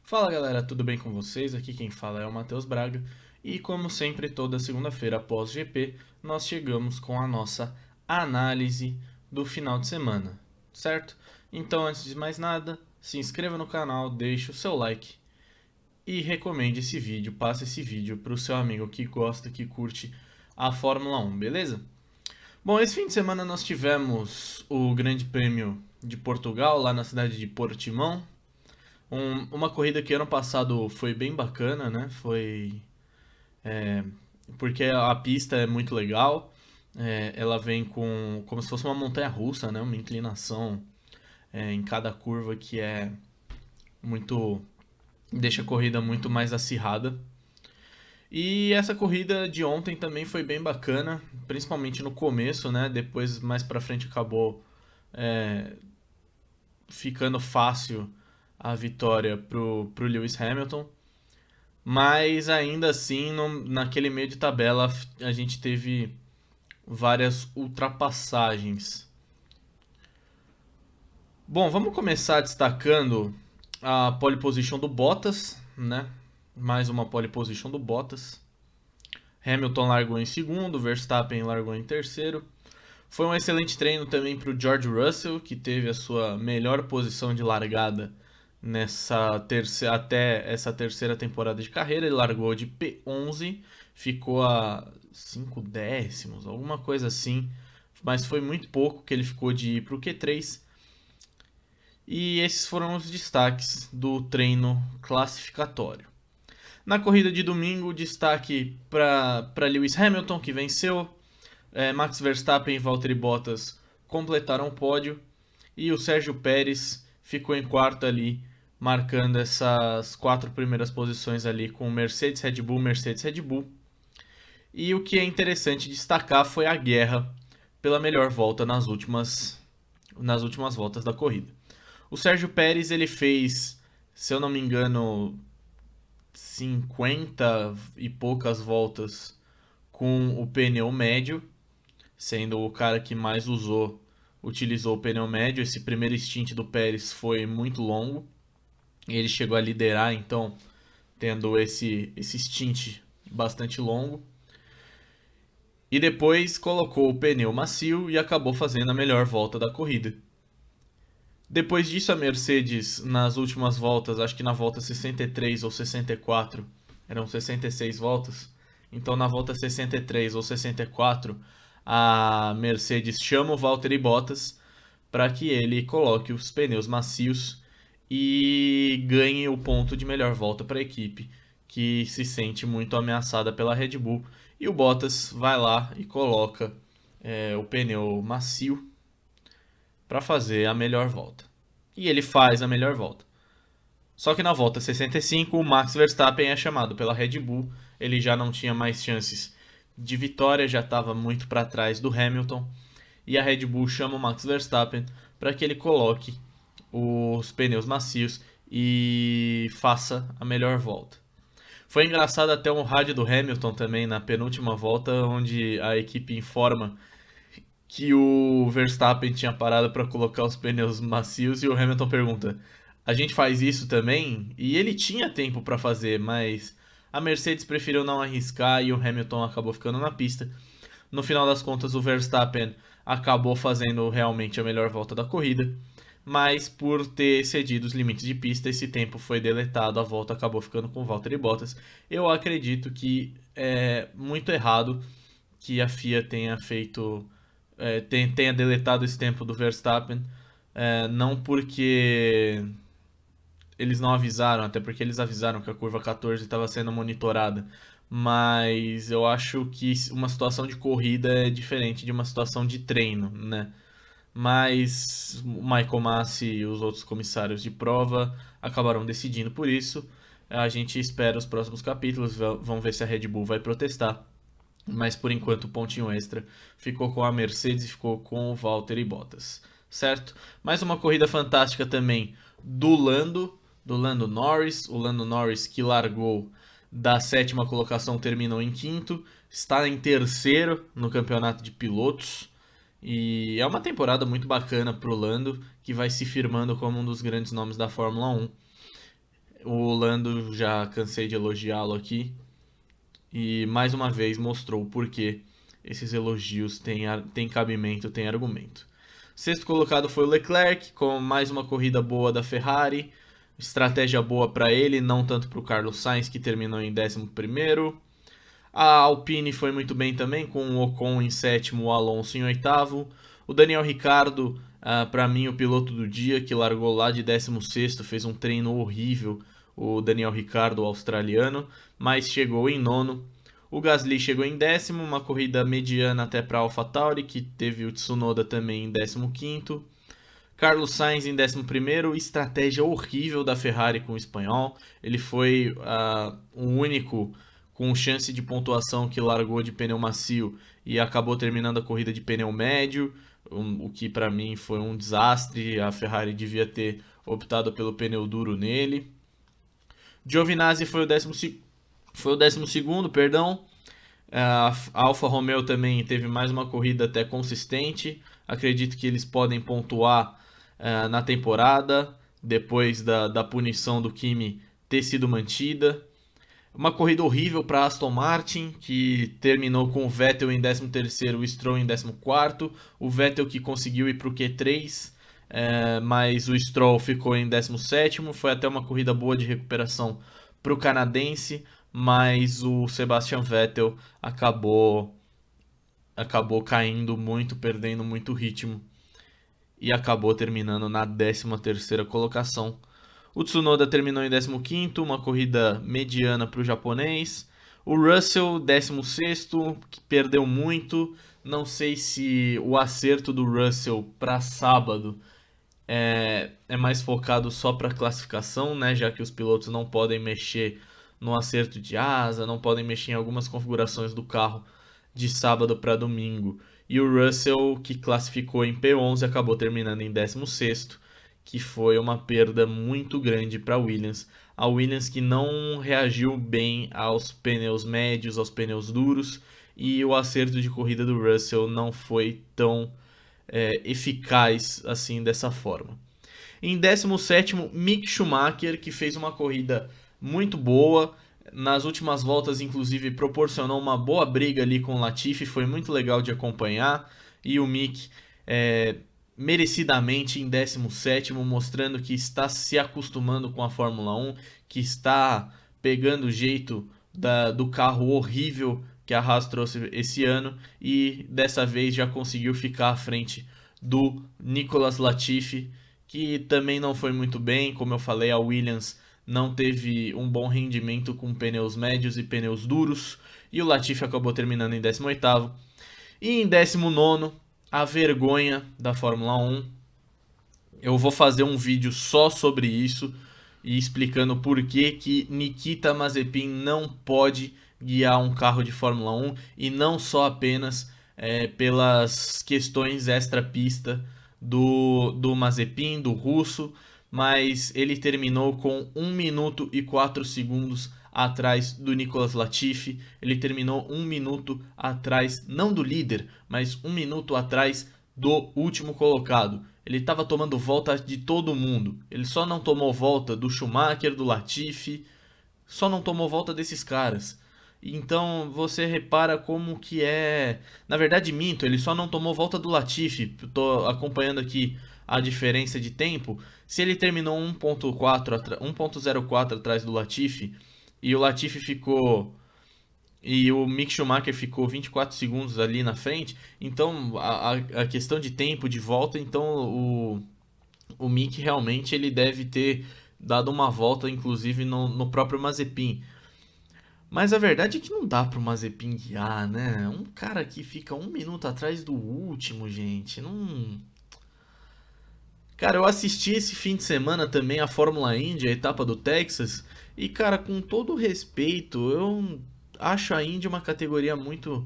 Fala galera, tudo bem com vocês? Aqui quem fala é o Matheus Braga e como sempre toda segunda-feira após GP nós chegamos com a nossa análise do final de semana, certo? Então antes de mais nada, se inscreva no canal, deixe o seu like e recomende esse vídeo, passe esse vídeo para o seu amigo que gosta, que curte a Fórmula 1, beleza? Bom, esse fim de semana nós tivemos o Grande Prêmio de Portugal lá na cidade de Portimão. Uma corrida que ano passado foi bem bacana, né? Porque a pista é muito legal. Ela vem com como se fosse uma montanha russa, né? Uma inclinação em cada curva que é muito deixa a corrida muito mais acirrada. E essa corrida de ontem também foi bem bacana, principalmente no começo, né? Depois mais pra frente acabou ficando fácil a vitória pro Lewis Hamilton. Mas ainda assim, naquele meio de tabela, a gente teve várias ultrapassagens. Bom, vamos começar destacando a pole position do Bottas, né? Mais uma pole position do Bottas. Hamilton largou em segundo, Verstappen largou em terceiro. Foi um excelente treino também para o George Russell, que teve a sua melhor posição de largada até essa terceira temporada de carreira. Ele largou de P11, ficou a 5 décimos, alguma coisa assim, mas foi muito pouco que ele ficou de ir para o Q3. E esses foram os destaques do treino classificatório. Na corrida de domingo, destaque para Lewis Hamilton, que venceu. Max Verstappen e Valtteri Bottas completaram o pódio. E o Sérgio Pérez ficou em quarto ali, marcando essas quatro primeiras posições ali com Mercedes, Red Bull, Mercedes, Red Bull. E o que é interessante destacar foi a guerra pela melhor volta nas últimas voltas da corrida. O Sérgio Pérez ele fez, se eu não me engano, 50 e poucas voltas com o pneu médio, sendo o cara que mais utilizou o pneu médio. Esse primeiro stint do Pérez foi muito longo. Ele chegou a liderar, então, tendo esse stint bastante longo. E depois colocou o pneu macio e acabou fazendo a melhor volta da corrida. Depois disso, a Mercedes, nas últimas voltas, acho que na volta 63 ou 64, eram 66 voltas. Então, na volta 63 ou 64, a Mercedes chama o Valtteri Bottas para que ele coloque os pneus macios e ganhe o ponto de melhor volta para a equipe, que se sente muito ameaçada pela Red Bull. E o Bottas vai lá e coloca o pneu macio para fazer a melhor volta. E ele faz a melhor volta. Só que na volta 65, o Max Verstappen é chamado pela Red Bull. Ele já não tinha mais chances de vitória, já estava muito para trás do Hamilton. E a Red Bull chama o Max Verstappen para que ele coloque os pneus macios e faça a melhor volta. Foi engraçado até um rádio do Hamilton também na penúltima volta, onde a equipe informa que o Verstappen tinha parado para colocar os pneus macios e o Hamilton pergunta: "A gente faz isso também?" E ele tinha tempo para fazer, mas a Mercedes preferiu não arriscar e o Hamilton acabou ficando na pista. No final das contas, o Verstappen acabou fazendo realmente a melhor volta da corrida, mas por ter excedido os limites de pista, esse tempo foi deletado, a volta acabou ficando com o Valtteri Bottas. Eu acredito que é muito errado que a FIA tenha feito tenha deletado esse tempo do Verstappen, não porque eles não avisaram, até porque eles avisaram que a curva 14 estava sendo monitorada, mas eu acho que uma situação de corrida é diferente de uma situação de treino, né? Mas o Michael Masi e os outros comissários de prova acabaram decidindo por isso. A gente espera os próximos capítulos, vamos ver se a Red Bull vai protestar. Mas por enquanto o pontinho extra ficou com a Mercedes e ficou com o Valtteri Bottas, certo? Mais uma corrida fantástica também do Lando Norris. O Lando Norris que largou da sétima colocação terminou em quinto, está em terceiro no campeonato de pilotos. E é uma temporada muito bacana para o Lando, que vai se firmando como um dos grandes nomes da Fórmula 1. O Lando, já cansei de elogiá-lo aqui. E mais uma vez mostrou o porquê esses elogios têm cabimento, têm argumento. Sexto colocado foi o Leclerc, com mais uma corrida boa da Ferrari. Estratégia boa para ele, não tanto para o Carlos Sainz, que terminou em 11º. A Alpine foi muito bem também, com o Ocon em sétimo, o Alonso em oitavo. O Daniel Ricciardo, para mim, o piloto do dia, que largou lá de 16º, fez um treino horrível, o Daniel Ricciardo, o australiano, mas chegou em nono. O Gasly chegou em décimo, uma corrida mediana até para a AlphaTauri, que teve o Tsunoda também em 15º. Carlos Sainz em 11º, estratégia horrível da Ferrari com o espanhol. Ele foi o único com chance de pontuação que largou de pneu macio e acabou terminando a corrida de pneu médio, o que para mim foi um desastre. A Ferrari devia ter optado pelo pneu duro nele. Giovinazzi foi o 12º, perdão. A Alfa Romeo também teve mais uma corrida até consistente. Acredito que eles podem pontuar na temporada, depois da punição do Kimi ter sido mantida. Uma corrida horrível para Aston Martin, que terminou com o Vettel em 13º, o Stroll em 14º. O Vettel que conseguiu ir para o Q3, mas o Stroll ficou em 17º. Foi até uma corrida boa de recuperação para o canadense, mas o Sebastian Vettel acabou caindo muito, perdendo muito ritmo e acabou terminando na 13ª colocação. O Tsunoda terminou em 15º, uma corrida mediana para o japonês. O Russell, 16º, que perdeu muito. Não sei se o acerto do Russell para sábado é mais focado só para classificação, né? Já que os pilotos não podem mexer no acerto de asa, não podem mexer em algumas configurações do carro de sábado para domingo. E o Russell, que classificou em P11, acabou terminando em 16º, que foi uma perda muito grande para a Williams. A Williams que não reagiu bem aos pneus médios, aos pneus duros, e o acerto de corrida do Russell não foi tão eficaz assim dessa forma. Em 17º, Mick Schumacher, que fez uma corrida muito boa. Nas últimas voltas, inclusive, proporcionou uma boa briga ali com o Latifi. Foi muito legal de acompanhar. E o Mick, merecidamente em 17º, mostrando que está se acostumando com a Fórmula 1, que está pegando o jeito do carro horrível que a Haas trouxe esse ano. E dessa vez já conseguiu ficar à frente do Nicolas Latifi, que também não foi muito bem. Como eu falei, a Williams não teve um bom rendimento com pneus médios e pneus duros, e o Latifi acabou terminando em 18º. E em 19º, a vergonha da Fórmula 1. Eu vou fazer um vídeo só sobre isso e explicando por que Nikita Mazepin não pode guiar um carro de Fórmula 1, e não só apenas pelas questões extra-pista do Mazepin, do russo, mas ele terminou com 1 minuto e 4 segundos atrás do Nicolas Latifi. Ele terminou 1 minuto atrás, não do líder, mas 1 minuto atrás do último colocado. Ele estava tomando volta de todo mundo. Ele só não tomou volta do Schumacher, do Latifi, só não tomou volta desses caras. Então você repara como que é. Na verdade, minto, ele só não tomou volta do Latifi. Tô acompanhando aqui a diferença de tempo. Se ele terminou 1.04 atrás do Latifi, e o Latifi ficou. E o Mick Schumacher ficou 24 segundos ali na frente, então a questão de tempo de volta, então o Mick realmente ele deve ter dado uma volta, inclusive no próprio Mazepin. Mas a verdade é que não dá pro Mazepin guiar, né? Um cara que fica 1 minuto atrás do último, gente, não. Cara, eu assisti esse fim de semana também a Fórmula Indy, a etapa do Texas, e cara, com todo respeito, eu acho a Indy uma categoria muito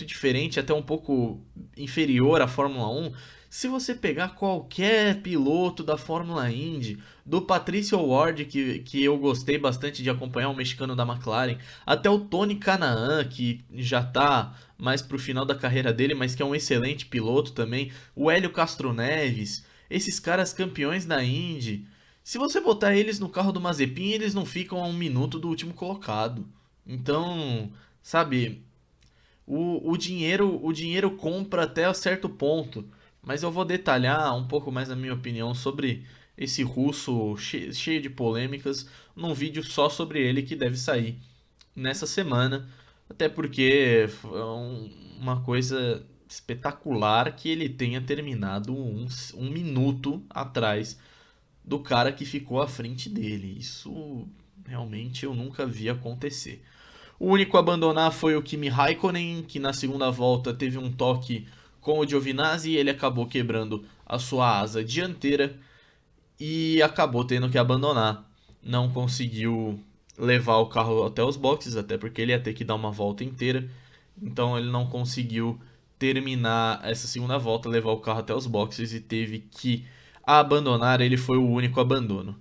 diferente, até um pouco inferior à Fórmula 1. Se você pegar qualquer piloto da Fórmula Indy, do Patricio Ward, que eu gostei bastante de acompanhar, o mexicano da McLaren, até o Tony Kanaan, que já tá mais pro final da carreira dele, mas que é um excelente piloto também, o Hélio Castro Neves, esses caras campeões da Indy, Se você botar eles no carro do Mazepin, eles não ficam a 1 minuto do último colocado. Então, sabe, o dinheiro compra até certo ponto. Mas eu vou detalhar um pouco mais a minha opinião sobre esse russo cheio de polêmicas num vídeo só sobre ele que deve sair nessa semana. Até porque é uma coisa espetacular que ele tenha terminado um minuto atrás do cara que ficou à frente dele. Isso realmente eu nunca vi acontecer. O único a abandonar foi o Kimi Raikkonen, que na segunda volta teve um toque com o Giovinazzi e ele acabou quebrando a sua asa dianteira e acabou tendo que abandonar. Não conseguiu levar o carro até os boxes, até porque ele ia ter que dar uma volta inteira. Então ele não conseguiu terminar essa segunda volta, levar o carro até os boxes e teve que abandonar. Ele foi o único abandono.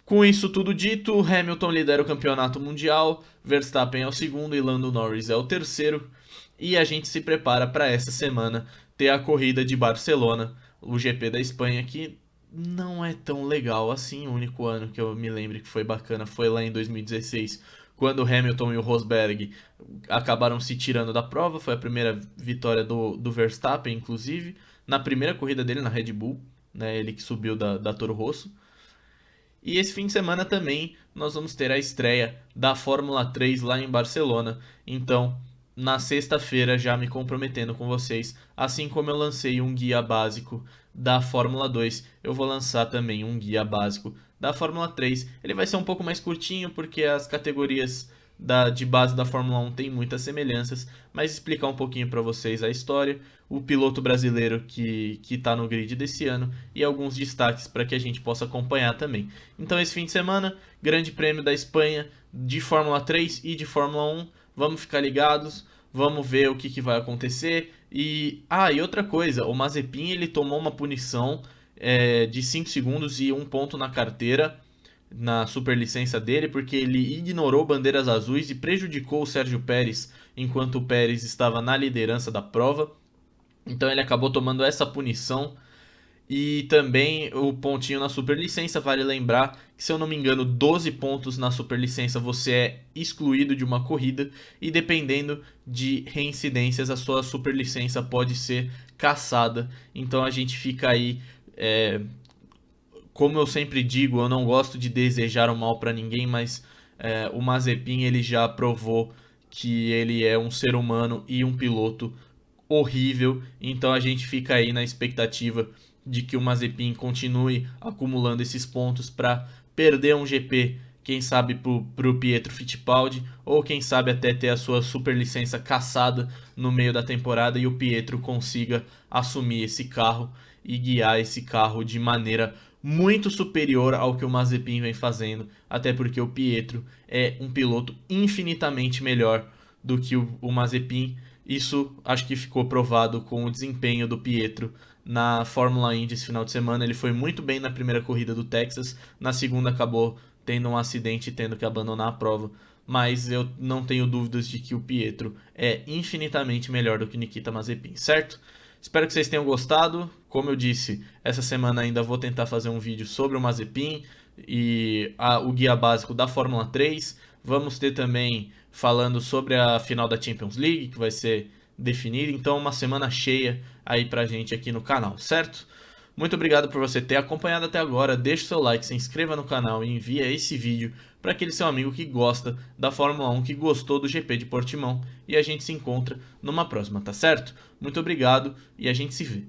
Com isso tudo dito, Hamilton lidera o campeonato mundial, Verstappen é o segundo e Lando Norris é o terceiro. E a gente se prepara para essa semana ter a corrida de Barcelona, o GP da Espanha, que não é tão legal assim. O único ano que eu me lembro que foi bacana foi lá em 2016, quando o Hamilton e o Rosberg acabaram se tirando da prova. Foi a primeira vitória do Verstappen, inclusive, na primeira corrida dele na Red Bull, né, ele que subiu da Toro Rosso. E esse fim de semana também nós vamos ter a estreia da Fórmula 3 lá em Barcelona. Então, na sexta-feira, já me comprometendo com vocês, assim como eu lancei um guia básico da Fórmula 2, eu vou lançar também um guia básico da Fórmula 3. Ele vai ser um pouco mais curtinho porque as categorias de base da Fórmula 1 têm muitas semelhanças, mas explicar um pouquinho para vocês a história, o piloto brasileiro que está no grid desse ano e alguns destaques para que a gente possa acompanhar também. Então esse fim de semana, Grande Prêmio da Espanha de Fórmula 3 e de Fórmula 1, vamos ficar ligados, vamos ver o que vai acontecer. E outra coisa, o Mazepin ele tomou uma punição de 5 segundos e 1 ponto na carteira na superlicença dele, porque ele ignorou bandeiras azuis e prejudicou o Sérgio Pérez enquanto o Pérez estava na liderança da prova. Então ele acabou tomando essa punição. E também o pontinho na superlicença, vale lembrar que, se eu não me engano, 12 pontos na superlicença você é excluído de uma corrida, e dependendo de reincidências a sua superlicença pode ser cassada. Então a gente fica aí, como eu sempre digo, eu não gosto de desejar o mal para ninguém, mas o Mazepin ele já provou que ele é um ser humano e um piloto horrível. Então a gente fica aí na expectativa de que o Mazepin continue acumulando esses pontos para perder um GP, quem sabe pro Pietro Fittipaldi, ou quem sabe até ter a sua superlicença cassada no meio da temporada e o Pietro consiga assumir esse carro e guiar esse carro de maneira muito superior ao que o Mazepin vem fazendo, até porque o Pietro é um piloto infinitamente melhor do que o Mazepin. Isso acho que ficou provado com o desempenho do Pietro na Fórmula Indy esse final de semana. Ele foi muito bem na primeira corrida do Texas, na segunda acabou tendo um acidente e tendo que abandonar a prova, mas eu não tenho dúvidas de que o Pietro é infinitamente melhor do que Nikita Mazepin, certo? Espero que vocês tenham gostado. Como eu disse, essa semana ainda vou tentar fazer um vídeo sobre o Mazepin e o guia básico da Fórmula 3. Vamos ter também falando sobre a final da Champions League, que vai ser definida. Então, uma semana cheia aí pra gente aqui no canal, certo? Muito obrigado por você ter acompanhado até agora. Deixe seu like, se inscreva no canal e envie esse vídeo para aquele seu amigo que gosta da Fórmula 1, que gostou do GP de Portimão. E a gente se encontra numa próxima, tá certo? Muito obrigado e a gente se vê.